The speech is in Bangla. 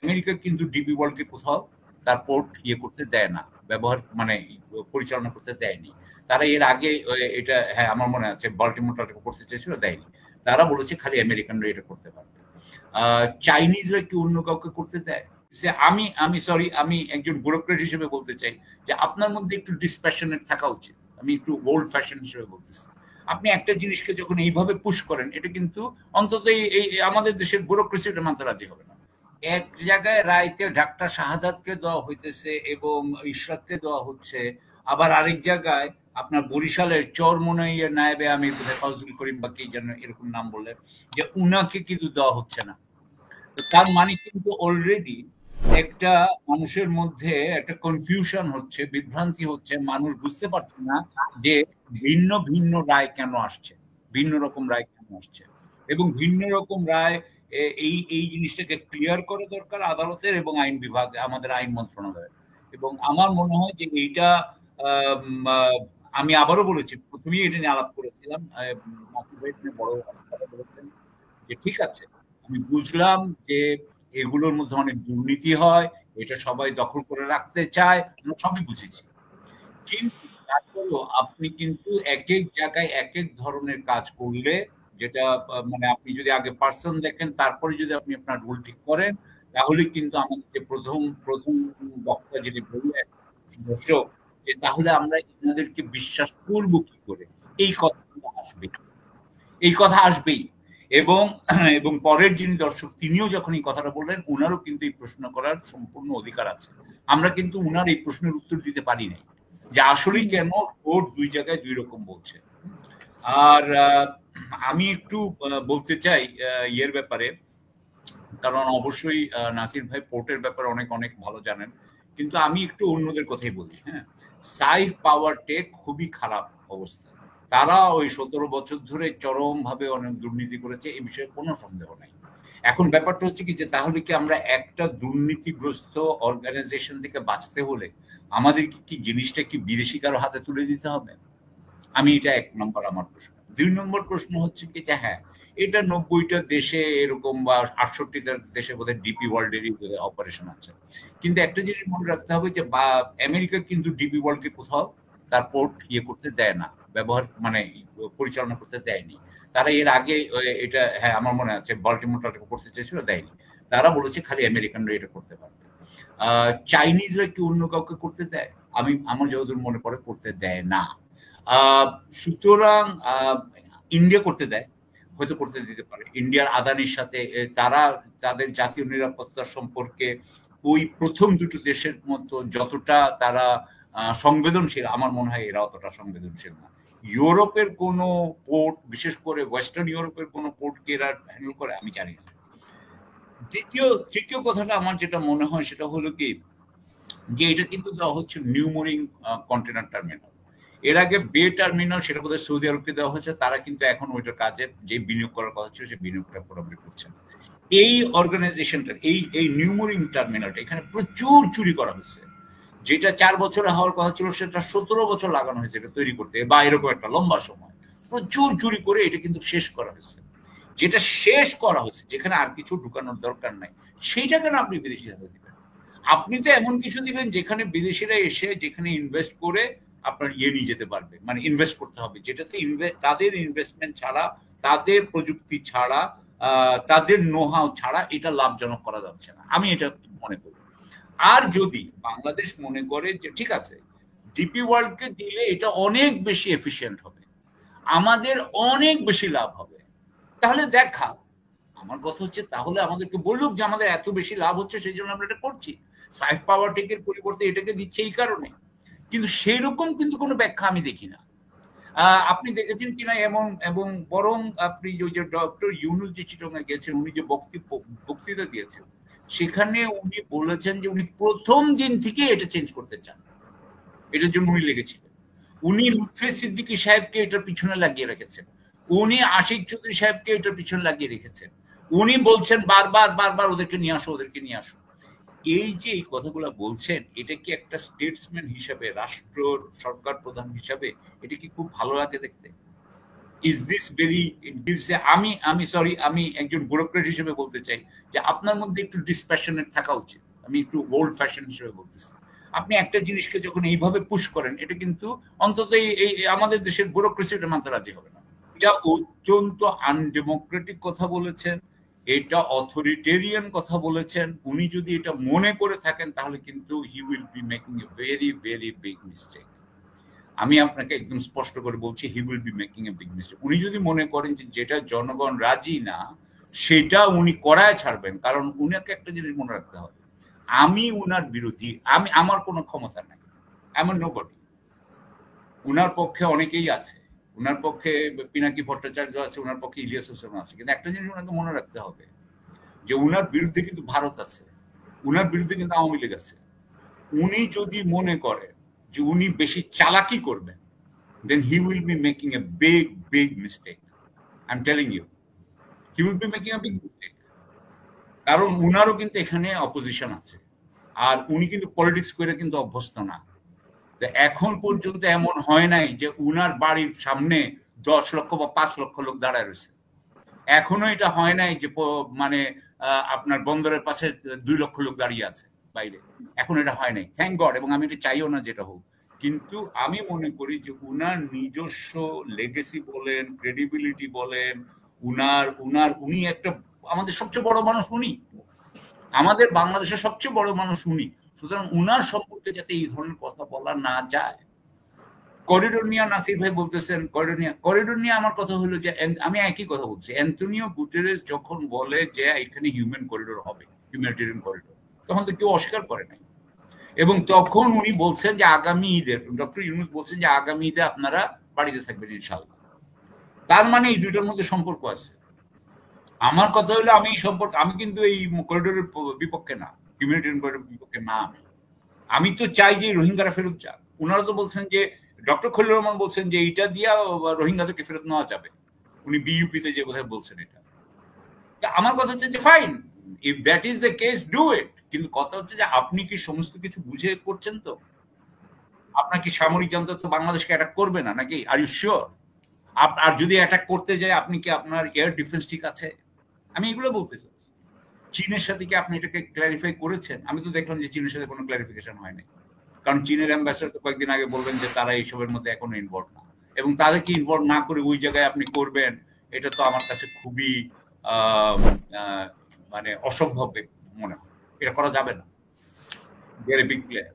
আমেরিকা কিন্তু ডিপি ওয়ার্ল্ডকে কোথাও তার পোর্ট করতে দেয় না, ব্যবহার পরিচালনা করতে দেয়নি। তারা এর আগে এটা, হ্যাঁ আমার মনে আছে, বাল্টিমোরটা করতে চেয়েছিল, দেয়নি। তারা বলেছে খালি আমেরিকানরা এটা করতে পারবে। চাইনিজরা কি অন্য কাউকে করতে দেয়? আমি আমি সরি, আমি একজন ব্যুরোক্রেট হিসেবে বলতে চাই যে আপনার মধ্যে একটু ডিসপ্যাশনেট থাকা উচিত। আমি একটু ওল্ড ফ্যাশন হিসেবে বলতেছি। আপনি একটা জিনিসকে যখন এইভাবে পুশ করেন, এটা কিন্তু অন্তত এই আমাদের দেশের ব্যুরোক্রেসি এটা মানতে রাজি হবে না। এক জায়গায় রায়তে ডাক্তার শাহাদাতকে দেওয়া হইতেছে এবং ইশরাককে দেওয়া হচ্ছে, আবার আরেক জায়গায় আপনার বরিশালের চরমোনাইয়ের নায়েবে আমি বোধহয় ফজলুল করিম বা কি যেন এরকম নাম বললেন, যে উনাকে কিন্তু দেওয়া হচ্ছে না। তার মানে কিন্তু অলরেডি একটা মানুষের মধ্যে একটা কনফিউশন হচ্ছে, বিভ্রান্তি হচ্ছে, মানুষ বুঝতে পারছে না যে ভিন্ন ভিন্ন রায় কেন আসছে, ভিন্ন রকম রায় কেন আসছে। এবং ভিন্ন রকম রায় এই এই জিনিসটাকে ক্লিয়ার করে দরকার আদালতের এবং আইন বিভাগ, আমাদের আইন মন্ত্রণালয়ের। এবং আমার মনে হয় যে এইটা আমি আবারও বলেছি, প্রথমেই এটা নিয়ে আলাপ করেছিলাম, মাসুদ ভাই বড় কথা বলেছেন যে ঠিক আছে, আমি বুঝলাম যে এগুলোর মধ্যে অনেক দুর্নীতি হয়, এটা সবাই দখল করে রাখতে চায়, আমরা সবই বুঝেছি। কিন্তু তারপরেও আপনি কিন্তু এক এক জায়গায় এক এক ধরনের কাজ করলে, যেটা আপনি যদি আগে পার্সন দেখেন তারপরে যদি আপনি আপনার রুল ঠিক করেন, তাহলে কিন্তু আমাদের যে প্রথম প্রথম বক্তা যিনি বললেন সদস্য, যে তাহলে আমরা এনাদেরকে বিশ্বাস করবো কি করে, এই কথাটা আসবে, এই কথা আসবেই। এবং এবং পরের যিনি দর্শক তিনিও যখন এই কথাটা বললেন, উনারও কিন্তু এই প্রশ্ন করার সম্পূর্ণ অধিকার আছে। আমরা কিন্তু উনার এই প্রশ্নের উত্তর দিতে পারি নাই যে আসলেই কেন কোর্ট দুই জায়গায় দুই রকম বলছে। আর আমি একটু বলতে চাই ইয়ের ব্যাপারে, কারণ অবশ্যই নাসির ভাই পোর্টের ব্যাপারে অনেক অনেক ভালো জানেন, কিন্তু আমি একটু অন্যদের কথাই বলি। হ্যাঁ, সাইফ পাওয়ার টেক খুবই খারাপ অবস্থা। তারা ওই 17 বছর ধরে চরম ভাবে অনেক দুর্নীতি করেছে, এই বিষয়ে কোনো সন্দেহ নাই। এখন ব্যাপারটা হচ্ছে কি, যে তাহলে কি আমরা একটা দুর্নীতিগ্রস্ত অর্গানাইজেশন থেকে বাঁচতে হলে আমাদের কি জিনিসটা কি বিদেশি কারো হাতে তুলে দিতে হবে? আমি এটা 1 নম্বর আমার প্রশ্ন। 2 নম্বর প্রশ্ন হচ্ছে কি, যে হ্যাঁ, এটা 90টা দেশে এরকম বা 68টা দেশে বোধহয় ডিপি ওয়ার্ল্ডেরই অপারেশন আছে। কিন্তু একটা জিনিস মনে রাখতে হবে যে আমেরিকা কিন্তু ডিপি ওয়ার্ল্ডকে কোথাও তার পোর্ট করতে দেয় না, ব্যবহার পরিচালনা করতে দেয়নি। তারা এর আগে এটা, হ্যাঁ আমার মনে আছে, বাল্টিমোরটা করতে চেয়েছিল, দেয়নি। তারা বলেছে খালি আমেরিকানরা এটা করতে পারবে। চাইনিজরা কি অন্য কাউকে করতে দেয়? আমার যতদূর মনে পড়ে করতে দেয় না। সুতরাং ইন্ডিয়া করতে দেয়, হয়তো করতে দিতে পারে। ইন্ডিয়ার আদানির সাথে তারা তাদের জাতীয় নিরাপত্তা সম্পর্কে ওই প্রথম দুটো দেশের মতো যতটা তারা সংবেদনশীল, আমার মনে হয় এরা অতটা সংবেদনশীল না। ইউরোপের কোনো পোর্ট, বিশেষ করে ওয়েস্টার্ন ইউরোপের কোনো পোর্টকে এরা হ্যান্ডেল করে আমি জানি না। তৃতীয় কথাটা আমার যেটা মনে হয় সেটা হলো কি, যে এটা কিন্তু দেওয়া হচ্ছে নিউমোরিং কন্টেনার টার্মিনাল। এর আগে বে টার্মিনাল, সেটা বোধহয় সৌদি আরবকে দেওয়া হয়েছে, তারা কিন্তু এখন ওইটার কাজে যে বিনিয়োগ করার কথা ছিল সেই বিনিয়োগটা পুরোপুরি করছে না। এই অর্গানাইজেশনটা, এই নিউমোরিং টার্মিনালটা, এখানে প্রচুর চুরি করা হয়েছে। যেটা 4 বছরে হওয়ার কথা ছিল সেটা 17 বছর লাগানো হয়েছে এটা তৈরি করতে, বা এরকম একটা লম্বা সময় প্রচুর চুরি করে এটা কিন্তু শেষ করা হয়েছে। যেটা শেষ করা হয়েছে, যেখানে আর কিছু ঢুকানোর দরকার নাই, সেইটা কেন আপনি বিদেশি হাতে দিবেন? আপনি তো এমন কিছু দিবেন যেখানে বিদেশিরা এসে যেখানে ইনভেস্ট করে আপনার নিয়ে যেতে পারবে, ইনভেস্ট করতে হবে, যেটাতে তাদের ইনভেস্টমেন্ট ছাড়া, তাদের প্রযুক্তি ছাড়া, তাদের নোহাও ছাড়া এটা লাভজনক করা যাচ্ছে না, আমি এটা মনে করি। আর যদি বাংলাদেশ মনে করে যে ঠিক আছে, ডিপি ওয়ার্ল্ডকে দিলে এটা অনেক বেশি এফিশিয়েন্ট হবে, আমাদের অনেক বেশি লাভ হবে, তাহলে দেখা। আমার কথা হচ্ছে তাহলে আমাদেরকে বলুক যে আমাদের এত বেশি লাভ হচ্ছে সেই জন্য আমরা এটা করছি, সাইফ পাওয়ার টেকের পরিবর্তে এটাকে দিচ্ছে এই কারণে। কিন্তু সেই রকম কিন্তু কোনো ব্যাখ্যা আমি দেখি না। আপনি দেখেছেন কিনা এমন, এবং বরং আপনি ওই যে ডক্টর ইউনুস যে চিটংয়ে গেছেন, উনি যে বক্তৃতা দিয়েছেন, সেখানে উনি বলেছেন যে উনি প্রথম দিন থেকে এটা চেঞ্জ করতে চান, এটার জন্য উনি লেগেছিলেন। উনি লুৎফে সিদ্দিকী সাহেবকে এটার পিছনে লাগিয়ে রেখেছেন, উনি আশিক চৌধুরী সাহেবকে এটার পিছনে লাগিয়ে রেখেছেন, উনি বলছেন বারবার বারবার ওদেরকে নিয়ে আসো, ওদেরকে নিয়ে আসো। এই যে এই কথাগুলো বলছেন, এটা কি একটা স্টেটসম্যান হিসাবে, রাষ্ট্র সরকার প্রধান হিসাবে এটা কি খুব ভালো লাগে দেখতে? ইজ দিস ভেরি আমি সরি, আমি একজন ব্যুরোক্রেট হিসেবে বলতে চাই যে আপনার মধ্যে একটু ডিসপ্যাশনেট থাকা উচিত। আমি একটু ওল্ড ফ্যাশন হিসেবে বলতেছি। আপনি একটা জিনিসকে যখন এইভাবে পুশ করেন, এটা কিন্তু অন্তত এই আমাদের দেশের ব্যুরোক্রেসি এটা মানতে রাজি হবে না। এটা অত্যন্ত আনডেমোক্রেটিক কথা বলেছেন, এটা অথরিটেরিয়ান কথা বলেছেন। উনি যদি এটা মনে করে থাকেন তাহলে কিন্তু he will be making a very very big mistake. আমি আপনাকে একদম স্পষ্ট করে বলছি, he will be making a big mistake. উনি যদি মনে করেন যে যেটা জনগণ রাজি না সেটা উনি করায় ছাড়বেন, কারণ উনাকে একটা জিনিস মনে রাখতে হবে, আমি উনার বিরোধী, আমার কোনো ক্ষমতা নাই, এমন নোবডি। উনার পক্ষে অনেকেই আছে, উনার পক্ষে পিনাকি ভট্টাচার্য আছে, উনার পক্ষে ইলিয়াস হোসেন আছে, কিন্তু একটা জিনিস উনাকে মনে রাখতে হবে যে উনার বিরুদ্ধে কিন্তু ভারত আছে, উনার বিরুদ্ধে কিন্তু আওয়ামী লীগ আছে। উনি যদি মনে করেন যে উনি বেশি চালাকি করবেন, then he will be making a big, big mistake. I'm telling you. He will be making a big mistake. কারণ উনারও কিন্তু এখানে অপোজিশন আছে। আর উনি কিন্তু পলিটিক্স করে কিন্তু অভ্যস্ত না। তো এখন পর্যন্ত এমন হয় নাই যে উনার বাড়ির সামনে 10 লক্ষ বা 5 লক্ষ লোক দাঁড়ায় রয়েছে। এখনো এটা হয় নাই যে মানে আপনার বন্দরের পাশে 2 লক্ষ লোক দাঁড়িয়ে আছে বাইরে। এখন এটা হয় নাই, থ্যাংক গড, এবং আমি এটা চাইও না যেটা হোক। কিন্তু আমি মনে করি যে উনার নিজস্ব লেগেসি বলেন, ক্রেডিবিলিটি বলেন, উনি একটা আমাদের সবচেয়ে বড় মানুষ উনি, আমাদের বাংলাদেশের সবচেয়ে বড় মানুষ উনি। সুতরাং উনার সম্পর্কে যাতে এই ধরনের কথা বলা না যায়। করিডোর নিয়ে নাসির ভাই বলতেছেন, করিডোর নিয়ে আমার কথা হলো যে আমি একই কথা বলছি, অ্যান্টনিও গুটেরেস যখন বলে যে এখানে হিউম্যান করিডোর হবে, হিউম্যানিটেরিয়ান করিডোর, তখন তো কেউ অস্বীকার করে নাই। এবং তখন উনি বলছেন যে আগামী ঈদে, ডক্টর ইউনূস বলছেন যে আগামী ঈদে আপনারা বাড়িতে থাকবেন ইনশাআল্লাহ। তার মানে এই দুইটার মধ্যে সম্পর্ক আছে। আমার কথা হলো আমি কিন্তু এই করিডোরের বিপক্ষে না, হিউম্যানিটেরিয়ান করিডোরের বিপক্ষে না। আমি তো চাই যে রোহিঙ্গারা ফেরত যাক। উনারা তো বলছেন যে, ডক্টর খলিলুর রহমান বলছেন যে এইটা দিয়া রোহিঙ্গাদেরকে ফেরত নেওয়া যাবে। উনি বিইউপিতে যে বোধহয় বলছেন এটা। আমার কথা হচ্ছে যে fine, if that is the case do it. কিন্তু কথা হচ্ছে যে আপনি কি সমস্ত কিছু বুঝে করছেন তো? আপনার কি সামরিক যন্ত্র তো বাংলাদেশকে অ্যাটাক করবে না নাকি? Are you sure? আর যদি অ্যাটাক করতে যায় আপনি কি আপনার এয়ার ডিফেন্স ঠিক আছে? আমি এগুলো বলতে চাচ্ছি। চীনের সাথে কি আপনি এটাকে ক্ল্যারিফাই করেছেন? আমি তো দেখলাম যে চীনের সাথে কোনো ক্ল্যারিফিকেশন হয়নি। কারণ চীনের অ্যাম্বাসেডর তো কয়েকদিন আগে বললেন যে তারা এইসবের মধ্যে এখনো ইনভলভ না, এবং তাদেরকে ইনভলভ না করে ওই জায়গায় আপনি করবেন, এটা তো আমার কাছে খুবই মানে অসম্ভব মনে হয়। এটা করা যাবে না। Very big player.